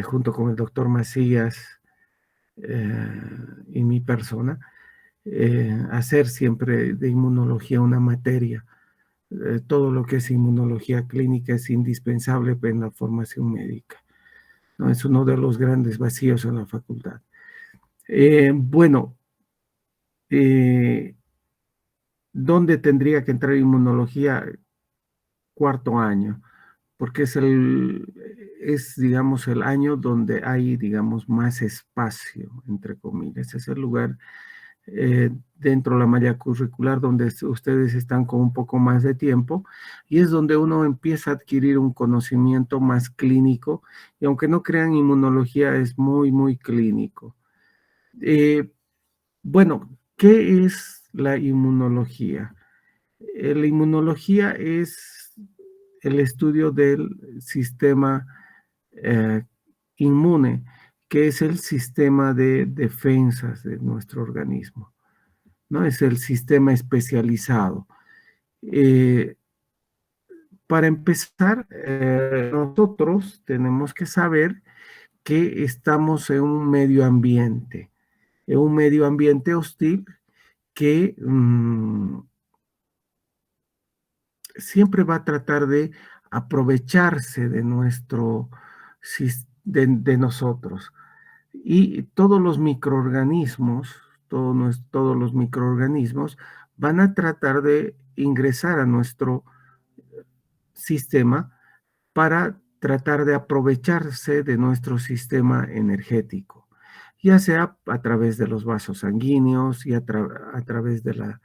junto con el doctor Macías y mi persona, hacer siempre de inmunología una materia. Todo lo que es inmunología clínica es indispensable en la formación médica, ¿no? Es uno de los grandes vacíos en la facultad. Bueno, ¿dónde tendría que entrar inmunología? Cuarto año, porque digamos, el año donde hay, digamos, más espacio, entre comillas. Es el lugar dentro de la malla curricular donde ustedes están con un poco más de tiempo y es donde uno empieza a adquirir un conocimiento más clínico y aunque no crean, inmunología es muy, muy clínico. Bueno, ¿qué es la inmunología? La inmunología es el estudio del sistema eh, inmune, que es el sistema de defensas de nuestro organismo, ¿no? Es el sistema especializado. Eh, para empezar, nosotros tenemos que saber que estamos en un medio ambiente hostil que siempre va a tratar de aprovecharse de de nosotros. Y todos los microorganismos, todos los microorganismos van a tratar de ingresar a nuestro sistema para tratar de aprovecharse de nuestro sistema energético, ya sea a través de los vasos sanguíneos y a través de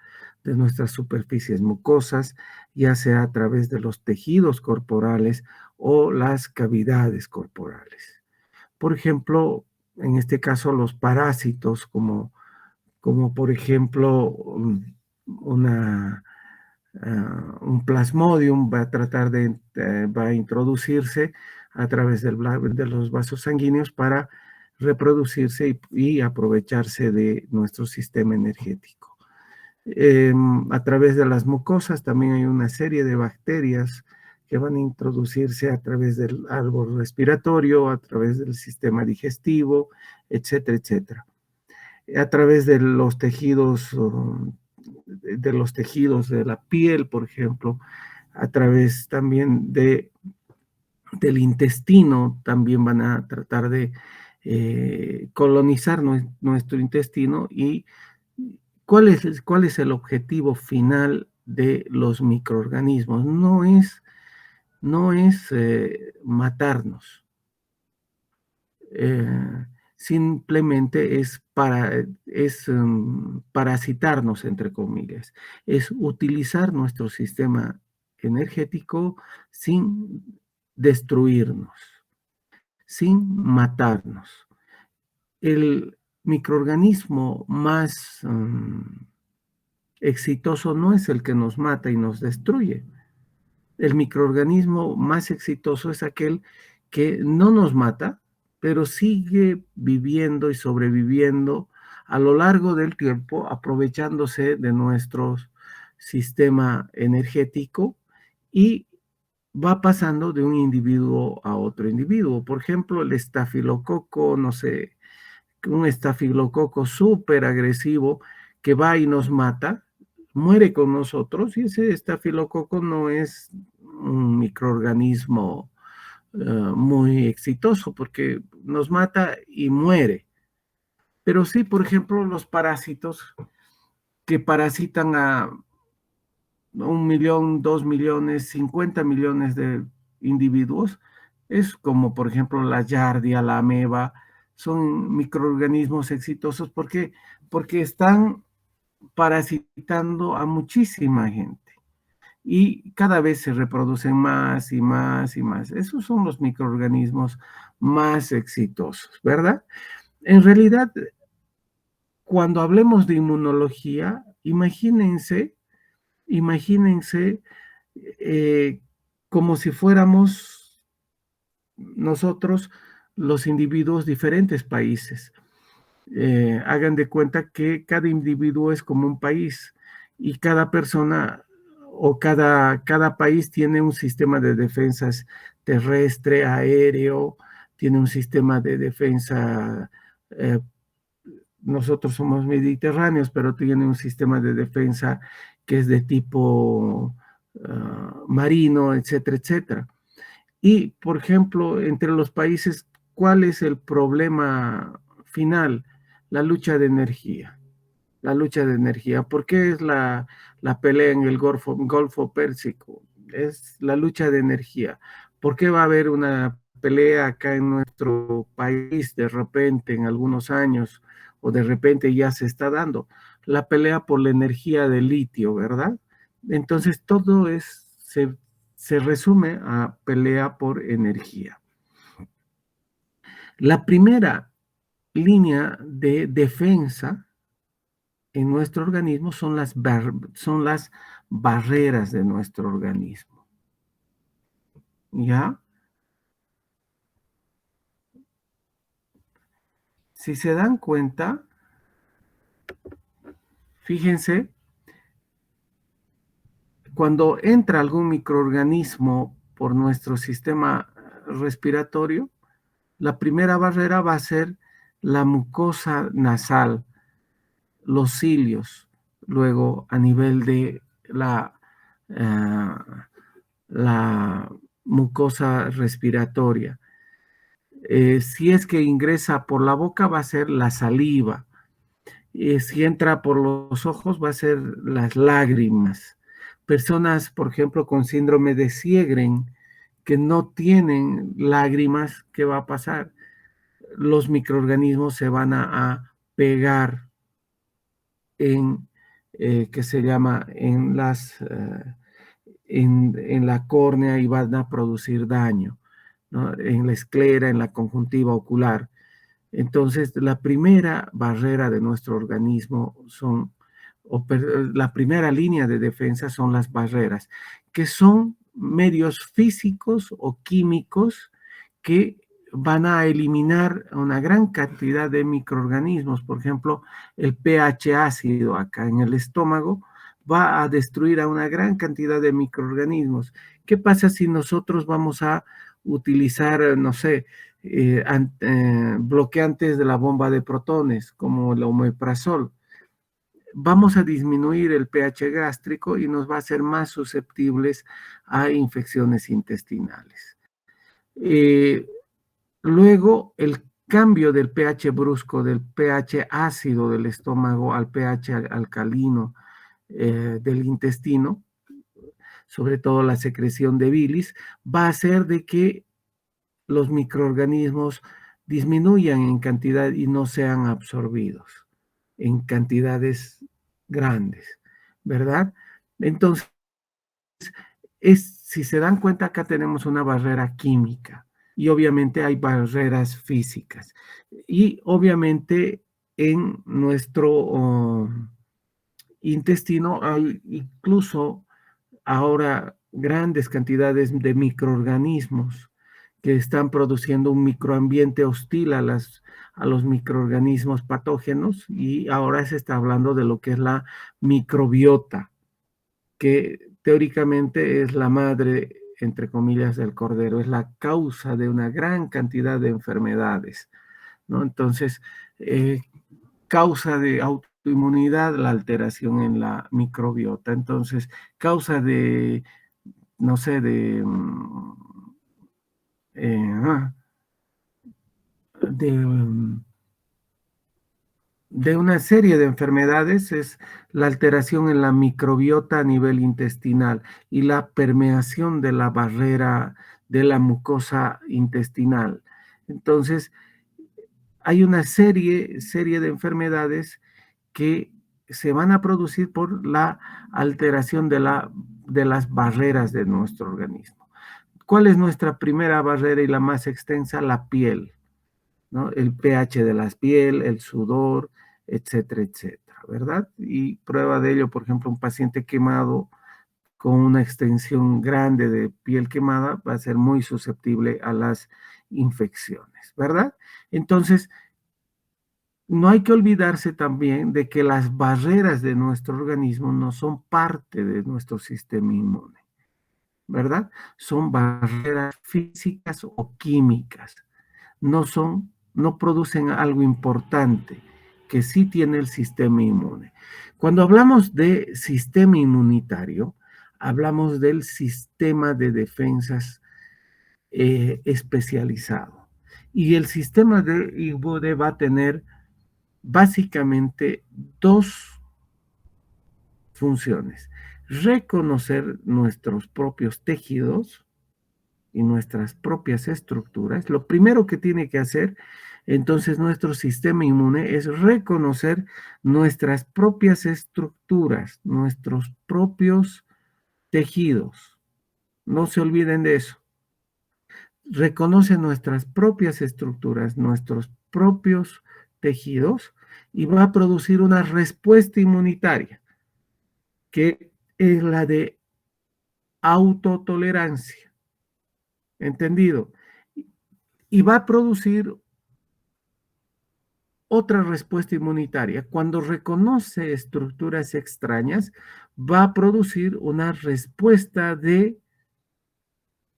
nuestras superficies mucosas, ya sea a través de los tejidos corporales o las cavidades corporales. Por ejemplo, en este caso, los parásitos, como por ejemplo un plasmodium va a tratar va a introducirse a través de los vasos sanguíneos para reproducirse y aprovecharse de nuestro sistema energético. A través de las mucosas también hay una serie de bacterias que van a introducirse a través del árbol respiratorio, a través del sistema digestivo, etcétera, etcétera. A través de los tejidos de la piel, por ejemplo, a través también del intestino, también van a tratar de colonizar nuestro intestino. ¿Y cuál es el objetivo final de los microorganismos? No es matarnos, simplemente parasitarnos, entre comillas, es utilizar nuestro sistema energético sin destruirnos, sin matarnos. El microorganismo más exitoso no es el que nos mata y nos destruye. El microorganismo más exitoso es aquel que no nos mata, pero sigue viviendo y sobreviviendo a lo largo del tiempo, aprovechándose de nuestro sistema energético y va pasando de un individuo a otro individuo. Por ejemplo, el estafilococo, no sé, un estafilococo súper agresivo que va y nos mata, muere con nosotros y ese estafilococo no es un microorganismo muy exitoso porque nos mata y muere. Pero sí, por ejemplo, los parásitos que parasitan a 1 millón, 2 millones, 50 millones de individuos, es como por ejemplo la yardia, la ameba, son microorganismos exitosos porque están parasitando a muchísima gente y cada vez se reproducen más y más y más. Esos son los microorganismos más exitosos, ¿verdad? En realidad, cuando hablemos de inmunología, imagínense eh, como si fuéramos nosotros los individuos diferentes países. Hagan de cuenta que cada individuo es como un país y cada persona o cada país tiene un sistema de defensas terrestre, aéreo, tiene un sistema de defensa, nosotros somos mediterráneos, pero tiene un sistema de defensa que es de tipo marino, etcétera, etcétera. Y, por ejemplo, entre los países, ¿cuál es el problema final? La lucha de energía. La lucha de energía. ¿Por qué es la pelea en el Golfo Pérsico? Es la lucha de energía. ¿Por qué va a haber una pelea acá en nuestro país de repente en algunos años o de repente ya se está dando? La pelea por la energía de litio, ¿verdad? Entonces todo se resume a pelea por energía. La primera línea de defensa en nuestro organismo son son las barreras de nuestro organismo. ¿Ya? Si se dan cuenta, fíjense, cuando entra algún microorganismo por nuestro sistema respiratorio, la primera barrera va a ser la mucosa nasal, los cilios, luego a nivel de eh, la mucosa respiratoria. Si es que ingresa por la boca va a ser la saliva. Si entra por los ojos va a ser las lágrimas. Personas, por ejemplo, con síndrome de Sjögren, que no tienen lágrimas, ¿qué va a pasar? Los microorganismos se van a pegar en, que se llama, en la córnea y van a producir daño, ¿no? En la esclera, en la conjuntiva ocular. Entonces, la primera barrera de nuestro organismo la primera línea de defensa son las barreras, que son medios físicos o químicos que van a eliminar una gran cantidad de microorganismos. Por ejemplo, el pH ácido acá en el estómago va a destruir a una gran cantidad de microorganismos. ¿Qué pasa si nosotros vamos a utilizar, no sé, bloqueantes de la bomba de protones, como el omeprazol? Vamos a disminuir el pH gástrico y nos va a hacer más susceptibles a infecciones intestinales. Luego, el cambio del pH brusco, del pH ácido del estómago al pH alcalino del intestino, sobre todo la secreción de bilis, va a hacer de que los microorganismos disminuyan en cantidad y no sean absorbidos en cantidades grandes, ¿verdad? Entonces, si se dan cuenta, acá tenemos una barrera química y obviamente hay barreras físicas. Y obviamente en nuestro intestino hay incluso ahora grandes cantidades de microorganismos que están produciendo un microambiente hostil a los microorganismos patógenos, y ahora se está hablando de lo que es la microbiota, que teóricamente es la madre, entre comillas, del cordero, es la causa de una gran cantidad de enfermedades, ¿no? Entonces, causa de autoinmunidad la alteración en la microbiota. Entonces, causa de, no sé, eh, ah, de, de una serie de enfermedades es la alteración en la microbiota a nivel intestinal y la permeación de la barrera de la mucosa intestinal. Entonces, hay una serie de enfermedades que se van a producir por la alteración de las barreras de nuestro organismo. ¿Cuál es nuestra primera barrera y la más extensa? La piel, ¿no? El pH de la piel, el sudor, etcétera, etcétera, ¿verdad? Y prueba de ello, por ejemplo, un paciente quemado con una extensión grande de piel quemada va a ser muy susceptible a las infecciones, ¿verdad? Entonces, no hay que olvidarse también de que las barreras de nuestro organismo no son parte de nuestro sistema inmune, ¿verdad? Son barreras físicas o químicas. no producen algo importante que sí tiene el sistema inmune. Cuando hablamos de sistema inmunitario, hablamos del sistema de defensas especializado. Y el sistema de inmune va a tener básicamente dos funciones: reconocer nuestros propios tejidos y nuestras propias estructuras. Lo primero que tiene que hacer entonces nuestro sistema inmune es reconocer nuestras propias estructuras, nuestros propios tejidos. No se olviden de eso. Reconoce nuestras propias estructuras, nuestros propios tejidos y va a producir una respuesta inmunitaria, que es la de autotolerancia. ¿Entendido? Y va a producir otra respuesta inmunitaria. Cuando reconoce estructuras extrañas, va a producir una respuesta de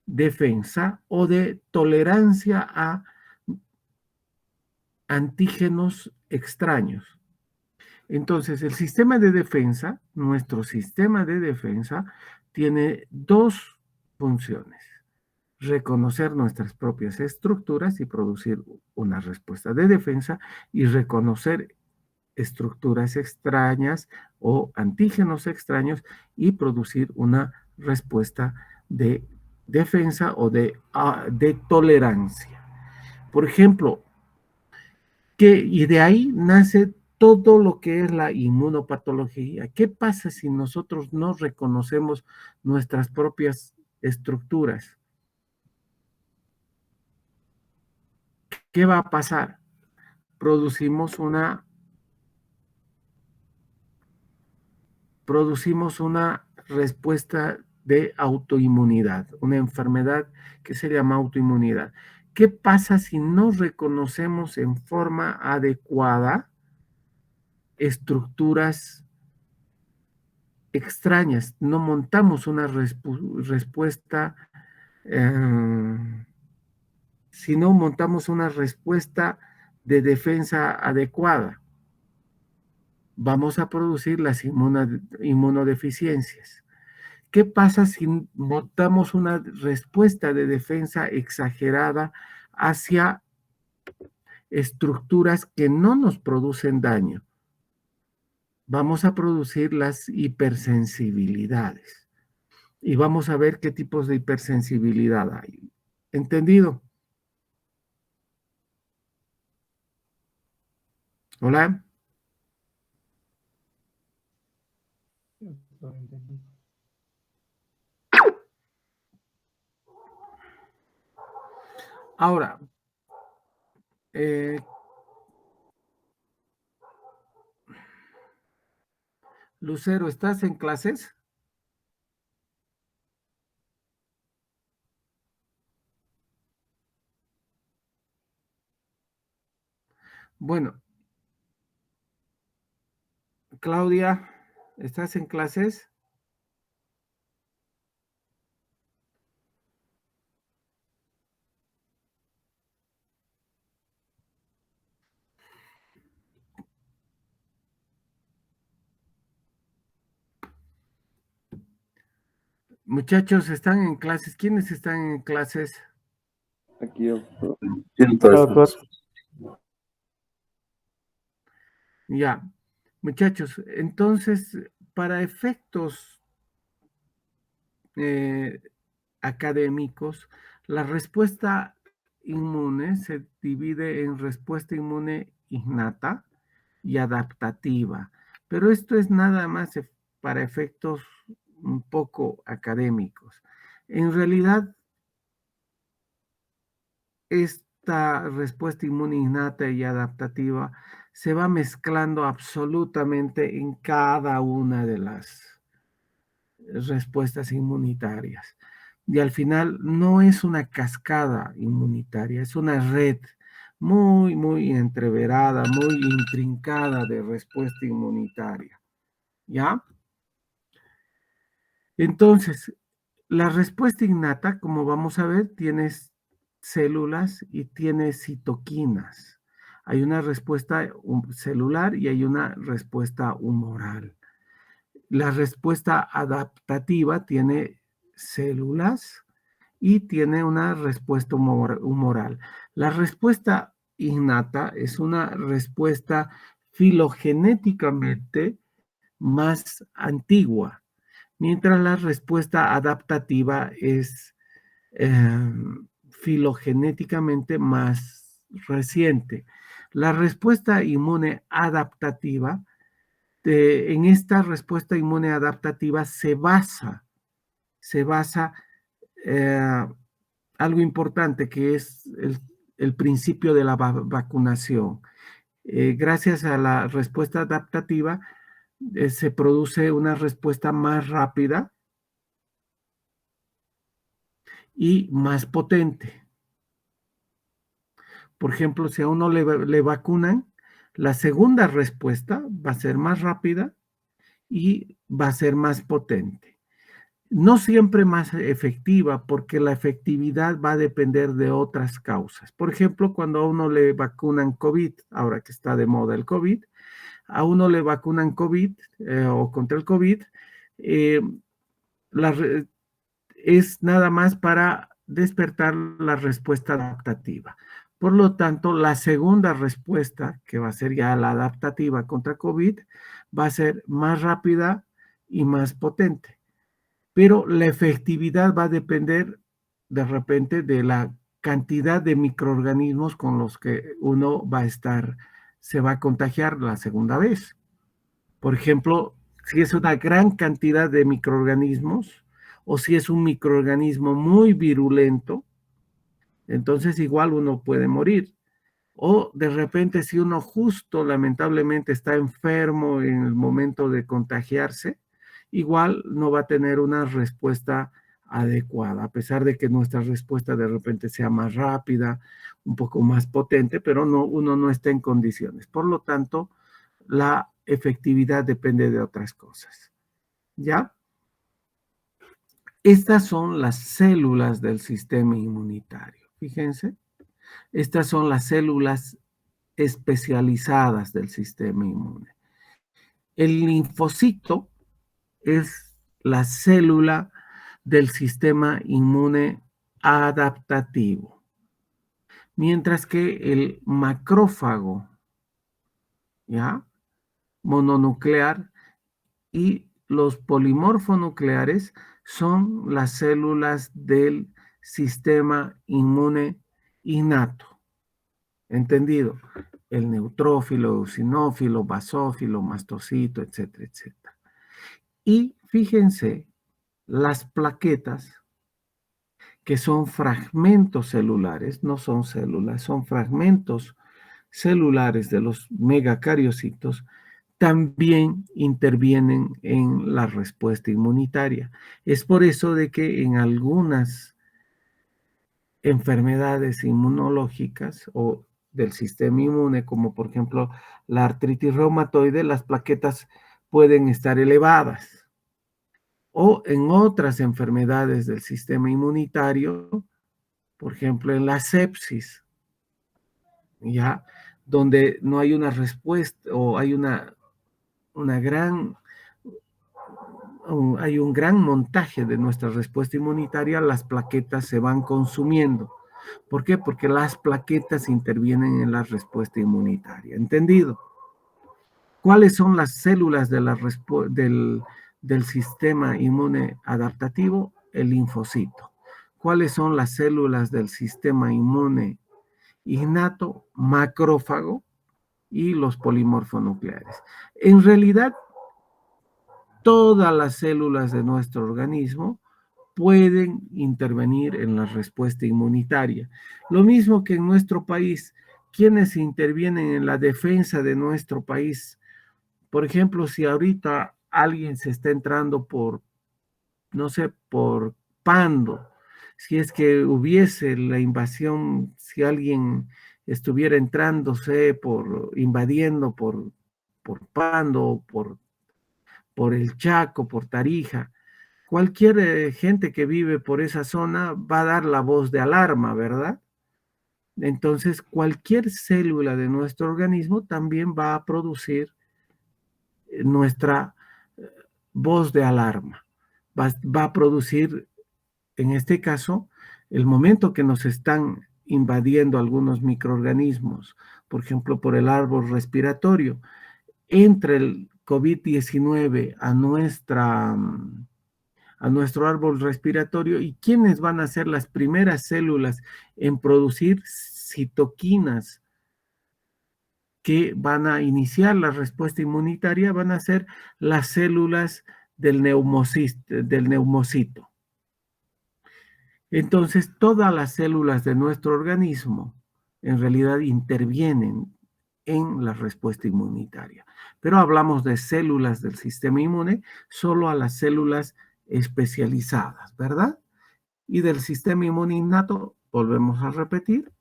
defensa o de tolerancia a antígenos extraños. Entonces, el sistema de defensa, nuestro sistema de defensa, tiene dos funciones: reconocer nuestras propias estructuras y producir una respuesta de defensa, y reconocer estructuras extrañas o antígenos extraños y producir una respuesta de defensa o de tolerancia. Por ejemplo, y de ahí nace todo lo que es la inmunopatología. ¿Qué pasa si nosotros no reconocemos nuestras propias estructuras? ¿Qué va a pasar? Producimos una respuesta de autoinmunidad, una enfermedad que se llama autoinmunidad. ¿Qué pasa si no reconocemos en forma adecuada estructuras extrañas? No montamos una respuesta, si no montamos una respuesta de defensa adecuada, vamos a producir las inmunodeficiencias. ¿Qué pasa si montamos una respuesta de defensa exagerada hacia estructuras que no nos producen daño? Vamos a producir las hipersensibilidades. Y vamos a ver qué tipos de hipersensibilidad hay. ¿Entendido? ¿Hola? Ahora, Lucero, ¿estás en clases? Bueno, Claudia, ¿estás en clases? Muchachos, ¿están en clases? ¿Quiénes están en clases? Aquí yo. Ya, muchachos, entonces, para efectos académicos, la respuesta inmune se divide en respuesta inmune innata y adaptativa, pero esto es nada más para efectos un poco académicos. En realidad, esta respuesta inmune innata y adaptativa se va mezclando absolutamente en cada una de las respuestas inmunitarias. Y al final no es una cascada inmunitaria, es una red muy, muy entreverada, muy intrincada de respuesta inmunitaria. ¿Ya? Entonces, la respuesta innata, como vamos a ver, células y tiene citoquinas. Hay una respuesta celular y hay una respuesta humoral. La respuesta adaptativa tiene células y tiene una respuesta humoral. La respuesta innata es una respuesta filogenéticamente más antigua, mientras la respuesta adaptativa es filogenéticamente más reciente. La respuesta inmune adaptativa, en esta respuesta inmune adaptativa se basa eh, algo importante que es el principio de la vacunación. Gracias a la respuesta adaptativa se produce una respuesta más rápida y más potente. Por ejemplo, si a uno le vacunan, la segunda respuesta va a ser más rápida y va a ser más potente. No siempre más efectiva, porque la efectividad va a depender de otras causas. Por ejemplo, cuando a uno le vacunan COVID, ahora que está de moda el COVID, a uno le vacunan COVID o contra el COVID, es nada más para despertar la respuesta adaptativa. Por lo tanto, la segunda respuesta, que va a ser ya la adaptativa contra COVID, va a ser más rápida y más potente. Pero la efectividad va a depender de repente de la cantidad de microorganismos con los que uno se va a contagiar la segunda vez. Por ejemplo, si es una gran cantidad de microorganismos o si es un microorganismo muy virulento, entonces igual uno puede morir. O de repente si uno justo lamentablemente está enfermo en el momento de contagiarse, igual no va a tener una respuesta adecuada, a pesar de que nuestra respuesta de repente sea más rápida, un poco más potente, pero uno no está en condiciones. Por lo tanto, la efectividad depende de otras cosas. ¿Ya? Estas son las células del sistema inmunitario. Fíjense, estas son las células especializadas del sistema inmune. El linfocito es la célula del sistema inmune adaptativo, mientras que el macrófago, ¿ya?, mononuclear, y los polimorfonucleares son las células del sistema inmune innato. ¿Entendido? El neutrófilo, eosinófilo, basófilo, mastocito, etcétera, etcétera. Y fíjense, las plaquetas, que son fragmentos celulares, no son células, son fragmentos celulares de los megacariocitos, también intervienen en la respuesta inmunitaria. Es por eso de que en algunas enfermedades inmunológicas o del sistema inmune, como por ejemplo la artritis reumatoide, las plaquetas pueden estar elevadas. O en otras enfermedades del sistema inmunitario, por ejemplo en la sepsis, ¿ya?, donde no hay una respuesta o hay hay un gran montaje de nuestra respuesta inmunitaria, las plaquetas se van consumiendo. ¿Por qué? Porque las plaquetas intervienen en la respuesta inmunitaria. ¿Entendido? ¿Cuáles son las células del sistema inmune adaptativo? El linfocito. ¿Cuáles son las células del sistema inmune innato? Macrófago y los polimorfonucleares. En realidad, todas las células de nuestro organismo pueden intervenir en la respuesta inmunitaria. Lo mismo que en nuestro país, quienes intervienen en la defensa de nuestro país. Por ejemplo, si ahorita alguien se está entrando no sé, por Pando, si es que hubiese la invasión, si alguien estuviera entrándose invadiendo por Pando, por el Chaco, por Tarija, cualquier gente que vive por esa zona va a dar la voz de alarma, ¿verdad? Entonces, cualquier célula de nuestro organismo también va a producir nuestra voz de alarma. Va a producir, en este caso, el momento que nos están invadiendo algunos microorganismos, por ejemplo, por el árbol respiratorio, entra el COVID-19 a nuestro árbol respiratorio, y quiénes van a ser las primeras células en producir citoquinas que van a iniciar la respuesta inmunitaria, van a ser las células del neumocito. Entonces, todas las células de nuestro organismo en realidad intervienen en la respuesta inmunitaria. Pero hablamos de células del sistema inmune, solo a las células especializadas, ¿verdad? Y del sistema inmune innato, volvemos a repetir,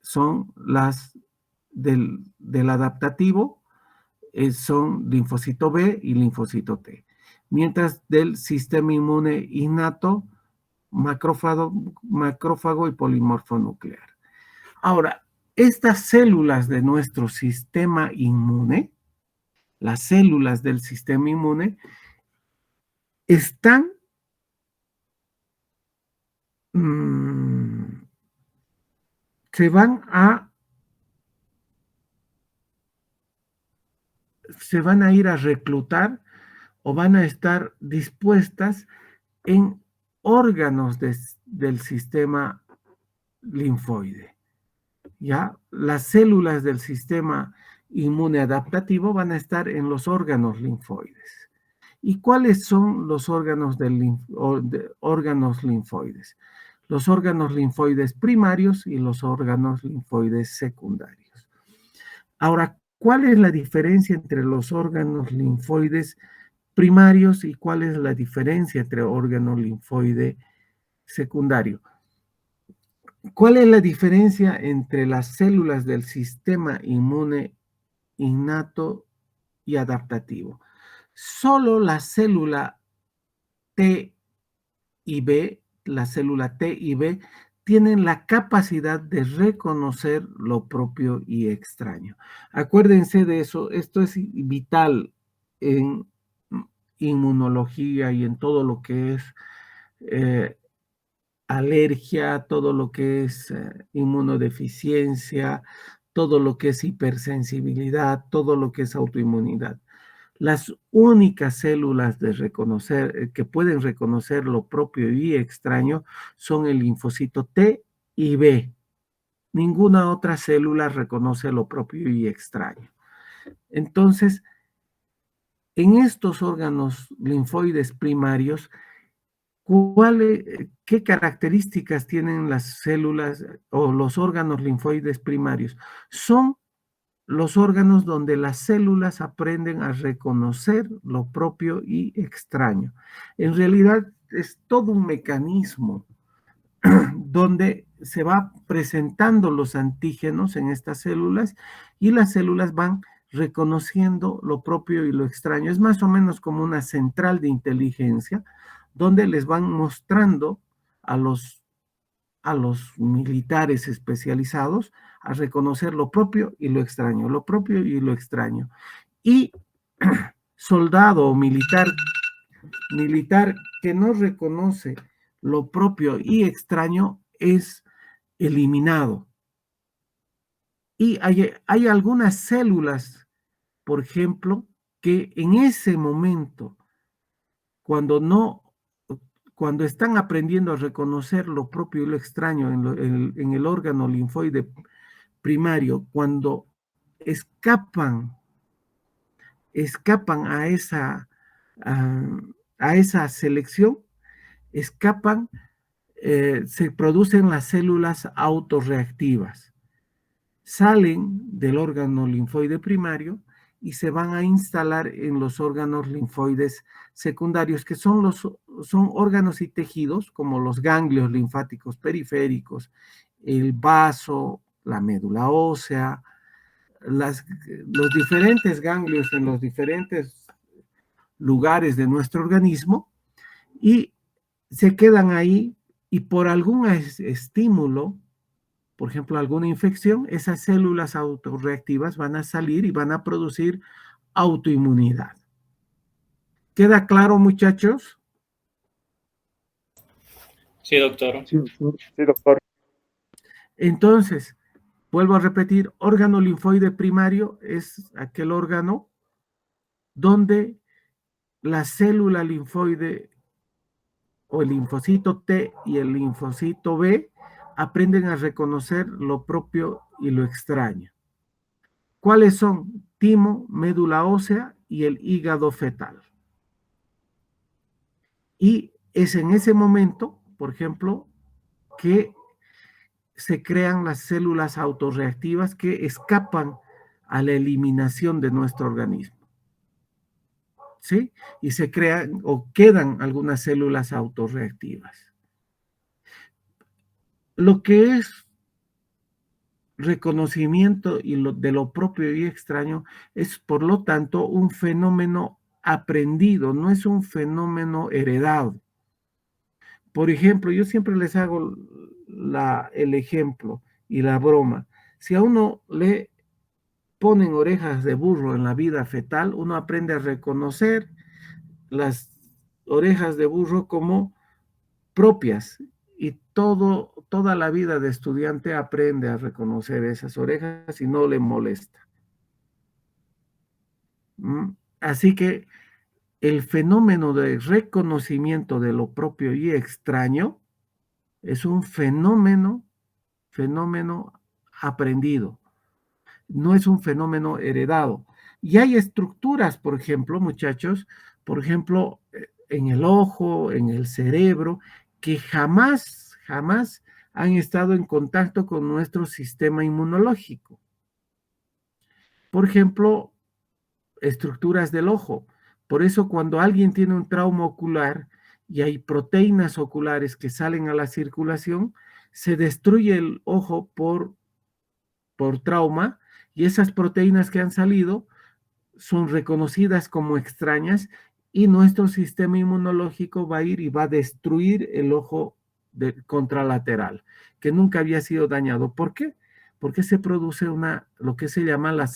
son las del adaptativo, son linfocito B y linfocito T. Mientras del sistema inmune innato, macrófago y polimorfo nuclear. Ahora, estas células de nuestro sistema inmune, las células del sistema inmune, están se van a ir a reclutar o van a estar dispuestas en órganos del sistema linfoide. ¿Ya? Las células del sistema inmune adaptativo van a estar en los órganos linfoides. ¿Y cuáles son los órganos linfoides? Los órganos linfoides primarios y los órganos linfoides secundarios. Ahora, ¿cuál es la diferencia entre los órganos linfoides primarios y cuál es la diferencia entre órgano linfoide secundario? ¿Cuál es la diferencia entre las células del sistema inmune innato y adaptativo? Solo la célula T y B, la célula T y B, tienen la capacidad de reconocer lo propio y extraño. Acuérdense de eso, esto es vital en inmunología y en todo lo que es alergia, todo lo que es inmunodeficiencia, todo lo que es hipersensibilidad, todo lo que es autoinmunidad. Las únicas células que pueden reconocer lo propio y extraño son el linfocito T y B. Ninguna otra célula reconoce lo propio y extraño. Entonces, en estos órganos linfoides primarios, ¿qué características tienen las células o los órganos linfoides primarios? Son los órganos donde las células aprenden a reconocer lo propio y extraño. En realidad es todo un mecanismo donde se va presentando los antígenos en estas células y las células van reconociendo lo propio y lo extraño. Es más o menos como una central de inteligencia donde les van mostrando a los militares especializados a reconocer lo propio y lo extraño, lo propio y lo extraño. Y soldado o militar que no reconoce lo propio y extraño es eliminado. Y hay algunas células, por ejemplo, que en ese momento, cuando están aprendiendo a reconocer lo propio y lo extraño en el órgano linfoide primario, cuando escapan a esa selección, se producen las células autorreactivas. Salen del órgano linfoide primario y se van a instalar en los órganos linfoides secundarios, que son órganos y tejidos como los ganglios linfáticos periféricos, el vaso, la médula ósea, los diferentes ganglios en los diferentes lugares de nuestro organismo, y se quedan ahí y por algún estímulo por ejemplo, alguna infección, esas células autorreactivas van a salir y van a producir autoinmunidad. ¿Queda claro, muchachos? Sí, doctor. Sí, doctor. Entonces, vuelvo a repetir, órgano linfoide primario es aquel órgano donde la célula linfoide o el linfocito T y el linfocito B aprenden a reconocer lo propio y lo extraño. ¿Cuáles son? Timo, médula ósea y el hígado fetal. Y es en ese momento, por ejemplo, que se crean las células autorreactivas que escapan a la eliminación de nuestro organismo. ¿Sí? Y se crean o quedan algunas células autorreactivas. Lo que es reconocimiento de lo propio y extraño es, por lo tanto, un fenómeno aprendido, no es un fenómeno heredado. Por ejemplo, yo siempre les hago el ejemplo y la broma. Si a uno le ponen orejas de burro en la vida fetal, uno aprende a reconocer las orejas de burro como propias y toda la vida de estudiante aprende a reconocer esas orejas y no le molesta. Así que el fenómeno de reconocimiento de lo propio y extraño es un fenómeno aprendido, no es un fenómeno heredado. Y hay estructuras, por ejemplo, muchachos, por ejemplo, en el ojo, en el cerebro, que jamás han estado en contacto con nuestro sistema inmunológico. Por ejemplo, estructuras del ojo. Por eso cuando alguien tiene un trauma ocular y hay proteínas oculares que salen a la circulación, se destruye el ojo por trauma y esas proteínas que han salido son reconocidas como extrañas y nuestro sistema inmunológico va a ir y va a destruir el ojo contralateral, que nunca había sido dañado. ¿Por qué? Porque se produce lo que se llama la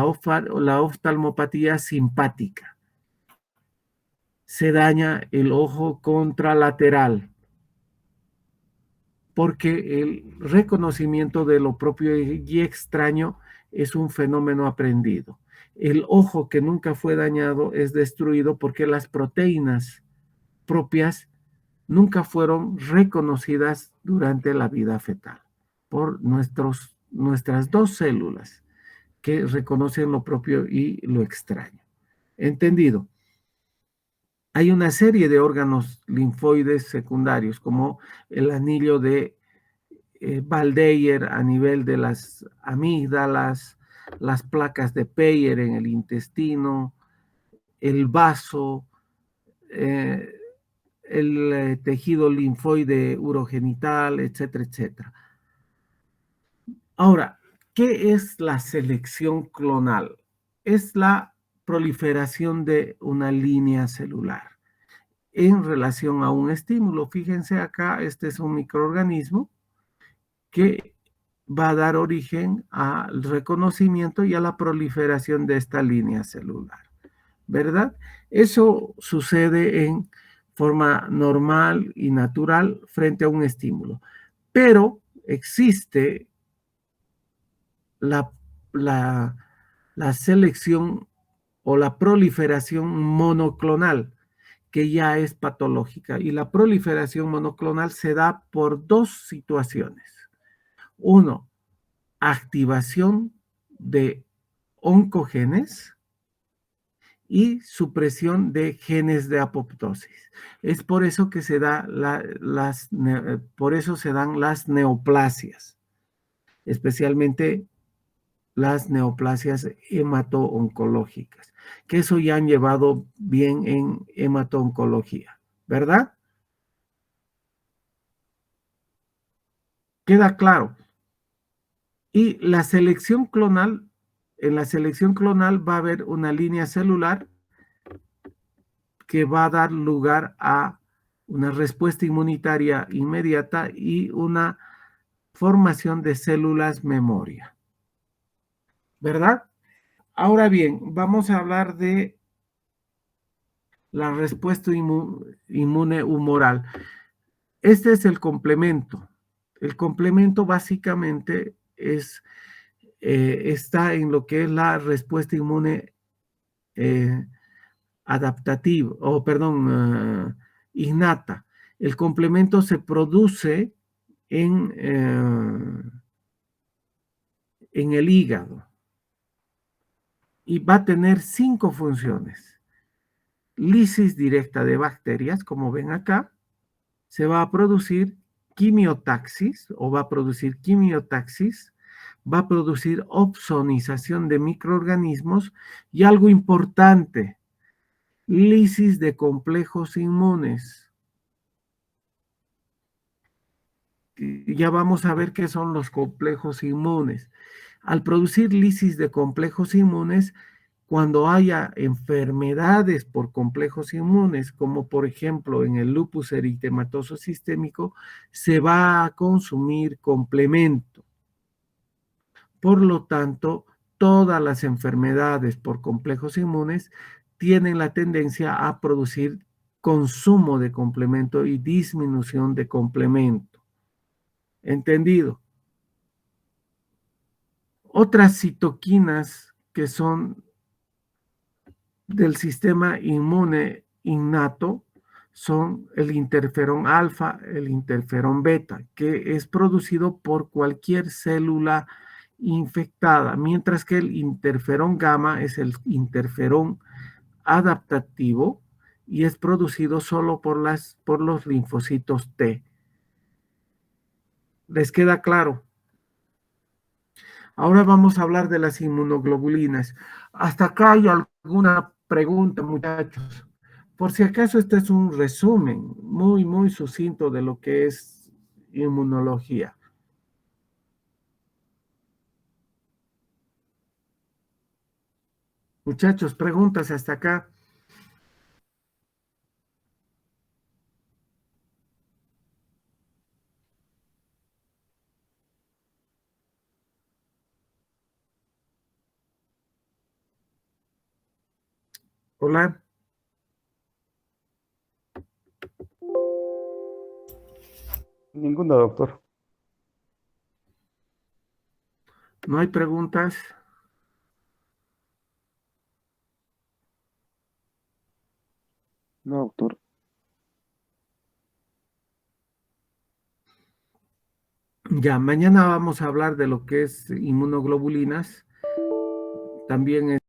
oftalmopatía simpática. Se daña el ojo contralateral porque el reconocimiento de lo propio y extraño es un fenómeno aprendido. El ojo que nunca fue dañado es destruido porque las proteínas propias nunca fueron reconocidas durante la vida fetal por nuestras dos células que reconocen lo propio y lo extraño. ¿Entendido? Hay una serie de órganos linfoides secundarios, como el anillo de Waldeyer a nivel de las amígdalas, las placas de Peyer en el intestino, el vaso, el tejido linfoide urogenital, etcétera, etcétera. Ahora, ¿qué es la selección clonal? Es la proliferación de una línea celular en relación a un estímulo. Fíjense acá, este es un microorganismo que va a dar origen al reconocimiento y a la proliferación de esta línea celular, ¿verdad? Eso sucede en forma normal y natural frente a un estímulo, pero existe la selección o la proliferación monoclonal, que ya es patológica, y la proliferación monoclonal se da por dos situaciones. Uno, activación de oncogenes y supresión de genes de apoptosis. Es por eso que se da por eso se dan las neoplasias, especialmente las neoplasias hemato-oncológicas, que eso ya han llevado bien en hemato-oncología, ¿verdad? Queda claro. Y la selección clonal, en la selección clonal va a haber una línea celular que va a dar lugar a una respuesta inmunitaria inmediata y una formación de células memoria. ¿Verdad? Ahora bien, vamos a hablar de la respuesta inmune humoral. Este es el complemento. El complemento básicamente está en lo que es la respuesta inmune adaptativa, o perdón, innata. El complemento se produce en el hígado y va a tener 5 funciones. Lisis directa de bacterias, como ven acá, se va a producir quimiotaxis o va a producir quimiotaxis, va a producir opsonización de microorganismos y algo importante, lisis de complejos inmunes. Y ya vamos a ver qué son los complejos inmunes. Al producir lisis de complejos inmunes, cuando haya enfermedades por complejos inmunes, como por ejemplo en el lupus eritematoso sistémico, se va a consumir complemento. Por lo tanto, todas las enfermedades por complejos inmunes tienen la tendencia a producir consumo de complemento y disminución de complemento. ¿Entendido? Otras citoquinas que son del sistema inmune innato son el interferón alfa, el interferón beta, que es producido por cualquier célula infectada, mientras que el interferón gamma es el interferón adaptativo y es producido solo por los linfocitos T. ¿Les queda claro? Ahora vamos a hablar de las inmunoglobulinas. ¿Hasta acá hay alguna pregunta, muchachos? Por si acaso, este es un resumen muy, muy sucinto de lo que es inmunología. Muchachos, preguntas hasta acá. Hola, Ninguna, doctor. ¿no hay preguntas? No, doctor. Ya, mañana vamos a hablar de lo que es inmunoglobulinas. También